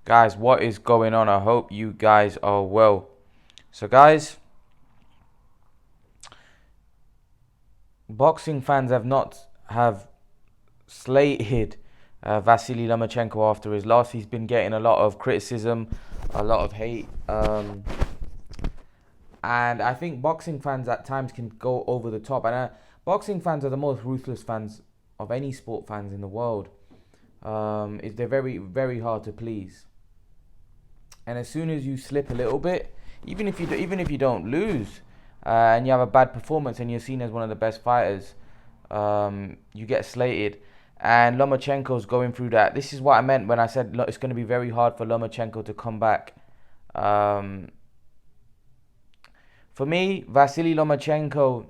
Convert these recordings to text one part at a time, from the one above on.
Guys, what is going on? I hope you guys are well. So, guys, boxing fans have slated Vasily Lomachenko after his loss. He's been getting a lot of criticism, a lot of hate, and I think boxing fans at times can go over the top. And boxing fans are the most ruthless fans of any sport fans in the world. They're very, very hard to please. And as soon as you slip a little bit, even if you don't lose, and you have a bad performance and you're seen as one of the best fighters, you get slated. And Lomachenko's going through that. This is what I meant when I said it's going to be very hard for Lomachenko to come back. Um, for me, Vasily Lomachenko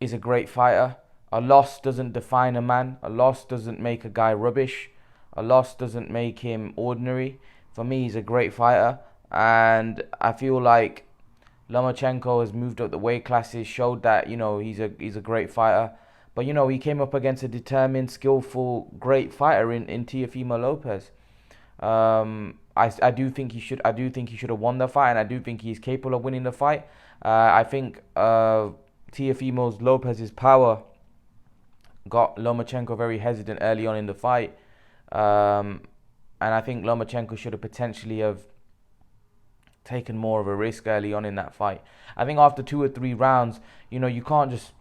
is a great fighter. A loss doesn't define a man. A loss doesn't make a guy rubbish. A loss doesn't make him ordinary. For me, he's a great fighter, and I feel like Lomachenko has moved up the weight classes, showed that he's a great fighter. But he came up against a determined, skillful, great fighter in Teofimo Lopez. I do think he should have won the fight, and I do think he's capable of winning the fight. I think Teofimo Lopez's power got Lomachenko very hesitant early on in the fight. And I think Lomachenko should have potentially have taken more of a risk early on in that fight. I think after 2 or 3 rounds, you can't just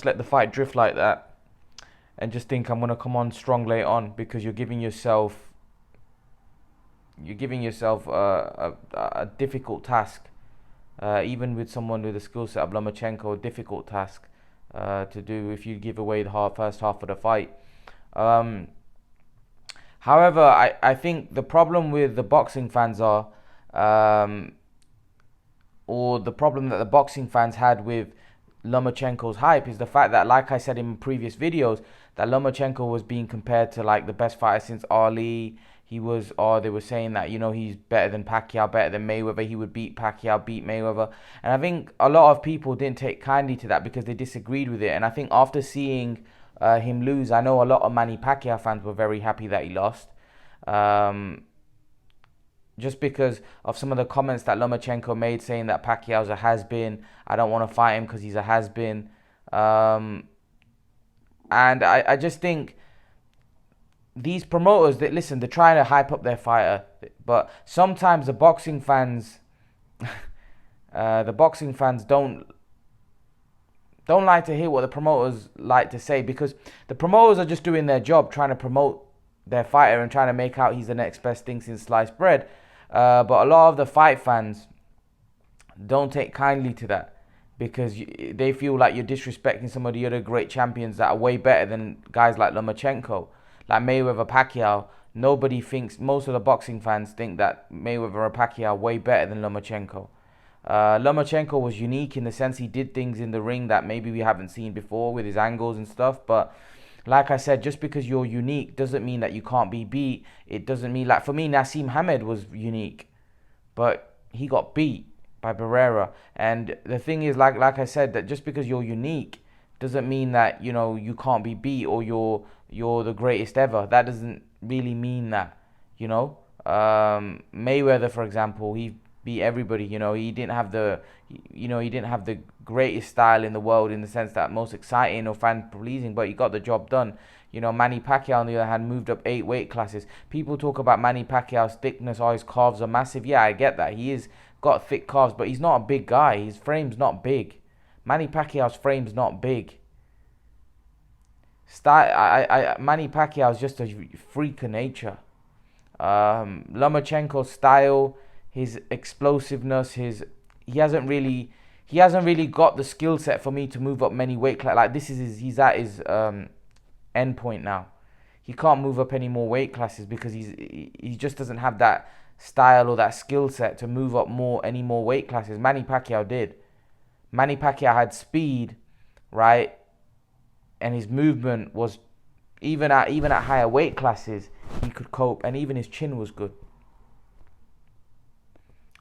let the fight drift like that and just think I'm gonna come on strong later on, because you're giving yourself a difficult task. Even with someone with the skill set of Lomachenko, a difficult task to do if you give away the first half of the fight. However, I think the problem with the boxing fans or the problem that the boxing fans had with Lomachenko's hype is the fact that, like I said in previous videos, that Lomachenko was being compared to like the best fighter since Ali. They were saying that he's better than Pacquiao, better than Mayweather. He would beat Pacquiao, beat Mayweather, and I think a lot of people didn't take kindly to that because they disagreed with it. And I think after seeing him lose, I know a lot of Manny Pacquiao fans were very happy that he lost. Just because of some of the comments that Lomachenko made, saying that Pacquiao's a has-been. I don't want to fight him because he's a has-been. And I just think these promoters that listen, they're trying to hype up their fighter, but sometimes the boxing fans, don't like to hear what the promoters like to say, because the promoters are just doing their job, trying to promote their fighter and trying to make out he's the next best thing since sliced bread. But a lot of the fight fans don't take kindly to that, because they feel like you're disrespecting some of the other great champions that are way better than guys like Lomachenko, like Mayweather, Pacquiao. Most of the boxing fans think that Mayweather or Pacquiao are way better than Lomachenko. Lomachenko was unique in the sense he did things in the ring that maybe we haven't seen before with his angles and stuff, but like I said, just because you're unique doesn't mean that you can't be beat. It doesn't mean, like for me, Nassim Hamed was unique, but he got beat by Barrera. And the thing is, like I said, that just because you're unique doesn't mean that you can't be beat, or you're the greatest ever. That doesn't really mean that. Mayweather, for example, he beat everybody. He didn't have the greatest style in the world in the sense that most exciting or fan pleasing, but he got the job done. Manny Pacquiao on the other hand moved up 8 weight classes. People talk about Manny Pacquiao's thickness, or his calves are massive. Yeah, I get that. He is got thick calves, but he's not a big guy. His frame's not big. Manny Pacquiao's frame's not big. Manny Pacquiao is just a freak of nature. Lomachenko's style, his explosiveness, he hasn't really got the skill set for me to move up many weight classes. Like he's at his end point now. He can't move up any more weight classes because he just doesn't have that style or that skill set to move up any more weight classes. Manny Pacquiao did. Manny Pacquiao had speed, right? And his movement was even at higher weight classes, he could cope, and even his chin was good.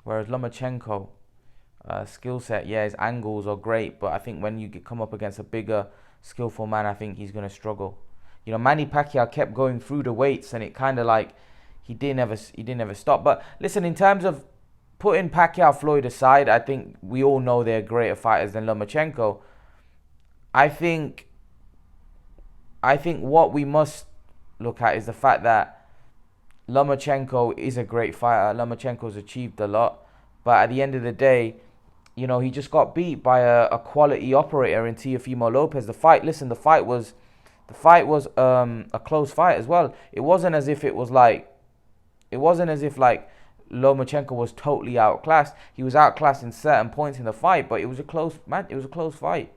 Whereas Lomachenko, skill set, yeah, his angles are great, but I think when you come up against a bigger, skillful man, I think he's going to struggle. Manny Pacquiao kept going through the weights, and it kind of like he didn't ever stop. But listen, in terms of putting Pacquiao Floyd aside, I think we all know they're greater fighters than Lomachenko. I think what we must look at is the fact that Lomachenko is a great fighter. Lomachenko's achieved a lot, but at the end of the day, you know, he just got beat by a quality operator in Teofimo Lopez. The fight was a close fight as well. It wasn't as if Lomachenko was totally outclassed. He was outclassed in certain points in the fight, but it was a close fight.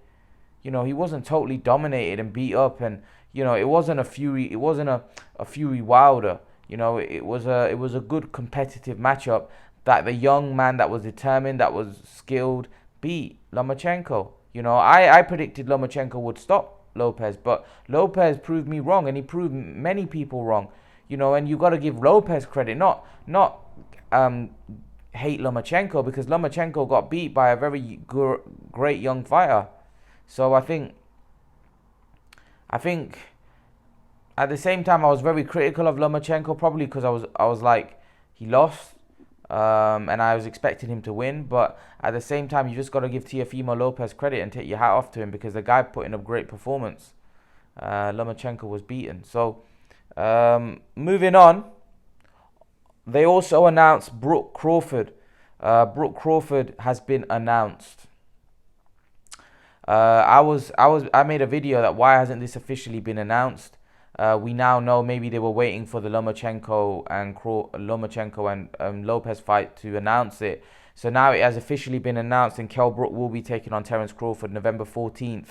You know, he wasn't totally dominated and beat up, and you know, it wasn't a Fury Wilder. You know, it was a good competitive matchup that the young man that was determined, that was skilled, beat Lomachenko. You know, I predicted Lomachenko would stop Lopez, but Lopez proved me wrong, and he proved many people wrong. You know, and you got to give Lopez credit, not hate Lomachenko, because Lomachenko got beat by a very great young fighter. So I think at the same time I was very critical of Lomachenko, probably because I was like, he lost, and I was expecting him to win. But at the same time, you just got to give Teofimo Lopez credit and take your hat off to him, because the guy put in a great performance. Lomachenko was beaten. So moving on, they also announced Brook Crawford. Brook Crawford has been announced. I made a video that why hasn't this officially been announced? We now know maybe they were waiting for the Lomachenko and Lopez fight to announce it. So now it has officially been announced, and Kell Brook will be taking on Terence Crawford November 14th.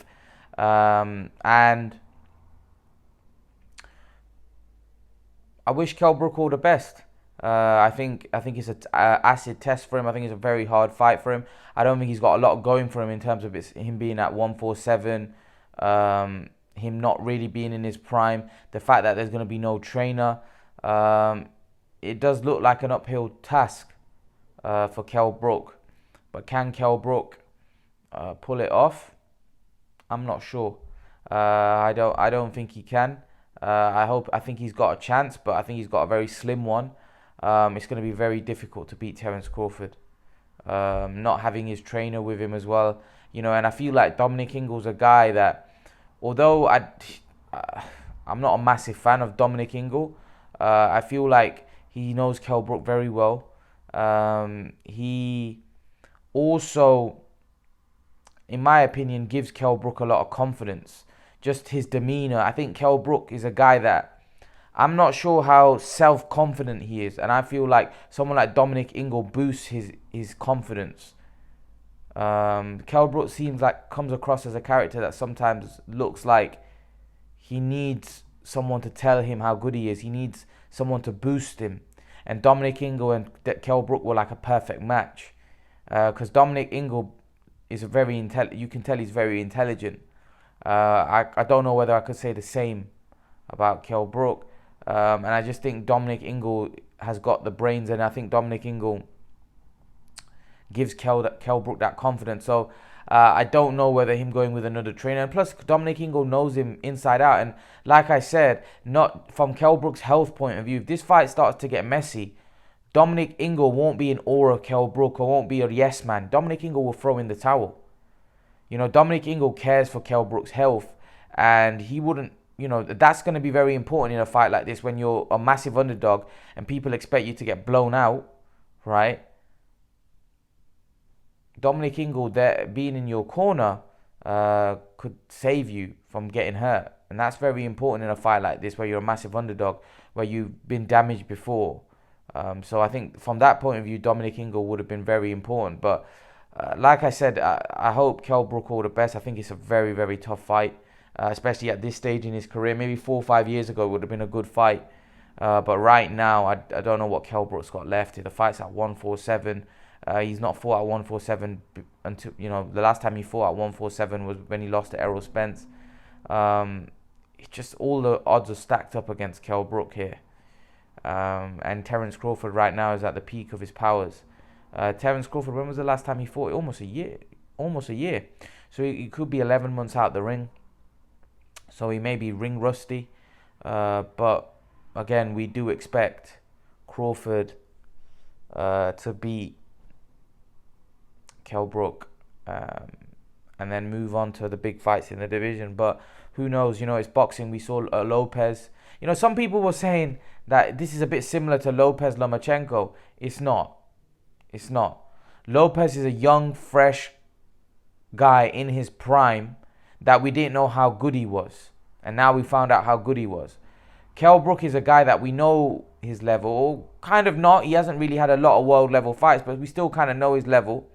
And I wish Kell Brook all the best. I think it's an acid test for him. I think it's a very hard fight for him. I don't think he's got a lot going for him in terms of him being at 147, him not really being in his prime, the fact that there's going to be no trainer. It does look like an uphill task for Kell Brook. But can Kell Brook pull it off? I'm not sure. I don't think he can. I think he's got a chance, but I think he's got a very slim one. It's going to be very difficult to beat Terence Crawford. Not having his trainer with him as well, you know. And I feel like Dominic Ingle's a guy that, although I'm not a massive fan of Dominic Ingle, I feel like he knows Kell Brook very well. He also, in my opinion, gives Kell Brook a lot of confidence. Just his demeanor. I think Kell Brook is a guy that, I'm not sure how self-confident he is, and I feel like someone like Dominic Ingle boosts his confidence. Kell Brook comes across as a character that sometimes looks like he needs someone to tell him how good he is. He needs someone to boost him, and Dominic Ingle and Kell Brook were like a perfect match, because Dominic Ingle is you can tell he's very intelligent. I don't know whether I could say the same about Kell Brook. And I just think Dominic Ingle has got the brains, and I think Dominic Ingle gives Kell Brook that confidence. So I don't know whether him going with another trainer. And plus, Dominic Ingle knows him inside out. And like I said, not from Kell Brook's health point of view, if this fight starts to get messy, Dominic Ingle won't be in awe of Kell Brook, or won't be a yes man. Dominic Ingle will throw in the towel. You know, Dominic Ingle cares for Kell Brook's health, and he wouldn't. You know, that's going to be very important in a fight like this when you're a massive underdog and people expect you to get blown out, right? Dominic Ingle there being in your corner could save you from getting hurt. And that's very important in a fight like this where you're a massive underdog, where you've been damaged before. So I think from that point of view, Dominic Ingle would have been very important. But like I said, I hope Kell Brook all the best. I think it's a very, very tough fight. Especially at this stage in his career. Maybe 4 or 5 years ago it would have been a good fight. But right now, I don't know what Kell Brook's got left. The fight's at 147. He's not fought at 147 until, you know, the last time he fought at 147 was when he lost to Errol Spence. It's just all the odds are stacked up against Kell Brook here. And Terence Crawford right now is at the peak of his powers. Terence Crawford, when was the last time he fought? Almost a year. So he could be 11 months out the ring. So he may be ring rusty, but again, we do expect Crawford to beat Kell Brook, and then move on to the big fights in the division. But who knows? You know, it's boxing. We saw Lopez. You know, some people were saying that this is a bit similar to Lopez Lomachenko. It's not. It's not. Lopez is a young, fresh guy in his prime that we didn't know how good he was. And now we found out how good he was. Kell Brook is a guy that we know his level. Kind of not. He hasn't really had a lot of world level fights, but we still kind of know his level.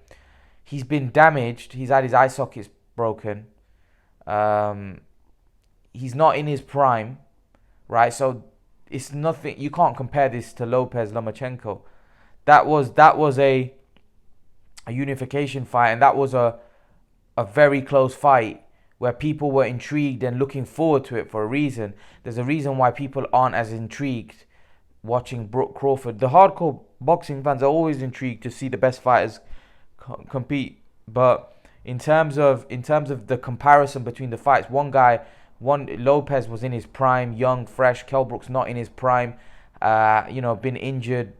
He's been damaged. He's had his eye sockets broken. He's not in his prime, right? So it's nothing. You can't compare this to Lopez Lomachenko. That was a unification fight, and that was a very close fight where people were intrigued and looking forward to it for a reason. There's a reason why people aren't as intrigued watching Brook Crawford. The hardcore boxing fans are always intrigued to see the best fighters compete, but in terms of the comparison between the fights, Lopez was in his prime, young, fresh. Kell Brook's not in his prime. Been injured.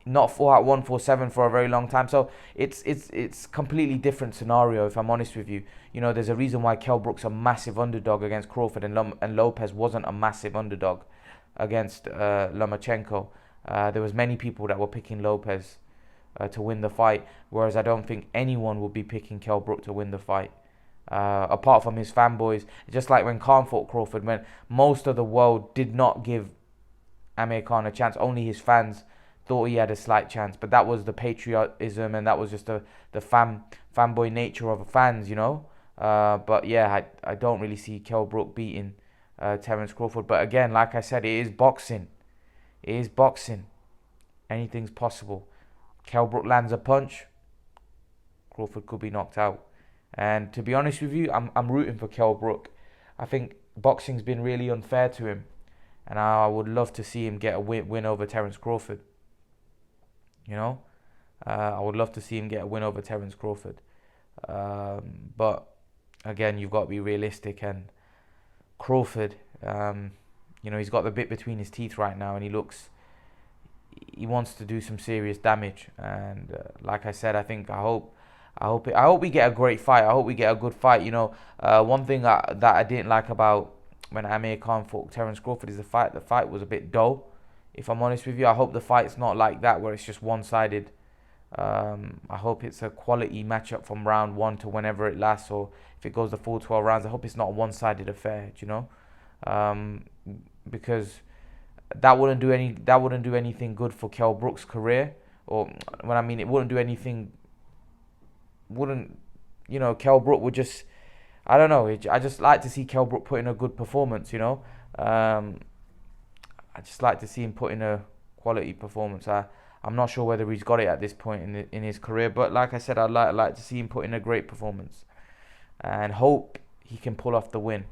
Not fought at 147 for a very long time. So it's completely different scenario, if I'm honest with you. There's a reason why Kell Brook's a massive underdog against Crawford, and Lopez wasn't a massive underdog against Lomachenko. There was many people that were picking Lopez to win the fight, whereas I don't think anyone will be picking Kell Brook to win the fight, apart from his fanboys. Just like when Khan fought Crawford, when most of the world did not give Amir Khan a chance, only his fans thought he had a slight chance. But that was the patriotism, and that was just the fanboy nature of the fans, But yeah, I don't really see Kell Brook beating Terence Crawford. But again, like I said, it is boxing. It is boxing. Anything's possible. Kell Brook lands a punch, Crawford could be knocked out. And to be honest with you, I'm rooting for Kell Brook. I think boxing's been really unfair to him, and I would love to see him get a win over Terence Crawford. I would love to see him get a win over Terence Crawford. But again, you've got to be realistic. And Crawford, he's got the bit between his teeth right now, and he wants to do some serious damage. And like I said, I hope we get a great fight. I hope we get a good fight. One thing that I didn't like about when Amir Khan fought Terence Crawford is the fight was a bit dull, if I'm honest with you. I hope the fight's not like that, where it's just one-sided. I hope it's a quality matchup from round 1 to whenever it lasts, or if it goes the full 12 rounds. I hope it's not a one-sided affair, because that wouldn't do anything good for Kell Brook's career. Or when I mean it wouldn't do anything, Kell Brook would just, I don't know. I just like to see Kell Brook put in a good performance. I just like to see him put in a quality performance. I'm not sure whether he's got it at this point in his career, but like I said, I'd like to see him put in a great performance, and hope he can pull off the win.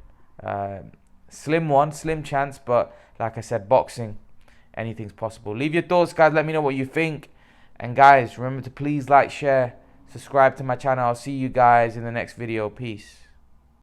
Slim chance, but like I said, boxing, anything's possible. Leave your thoughts, guys. Let me know what you think. And guys, remember to please like, share, subscribe to my channel. I'll see you guys in the next video. Peace.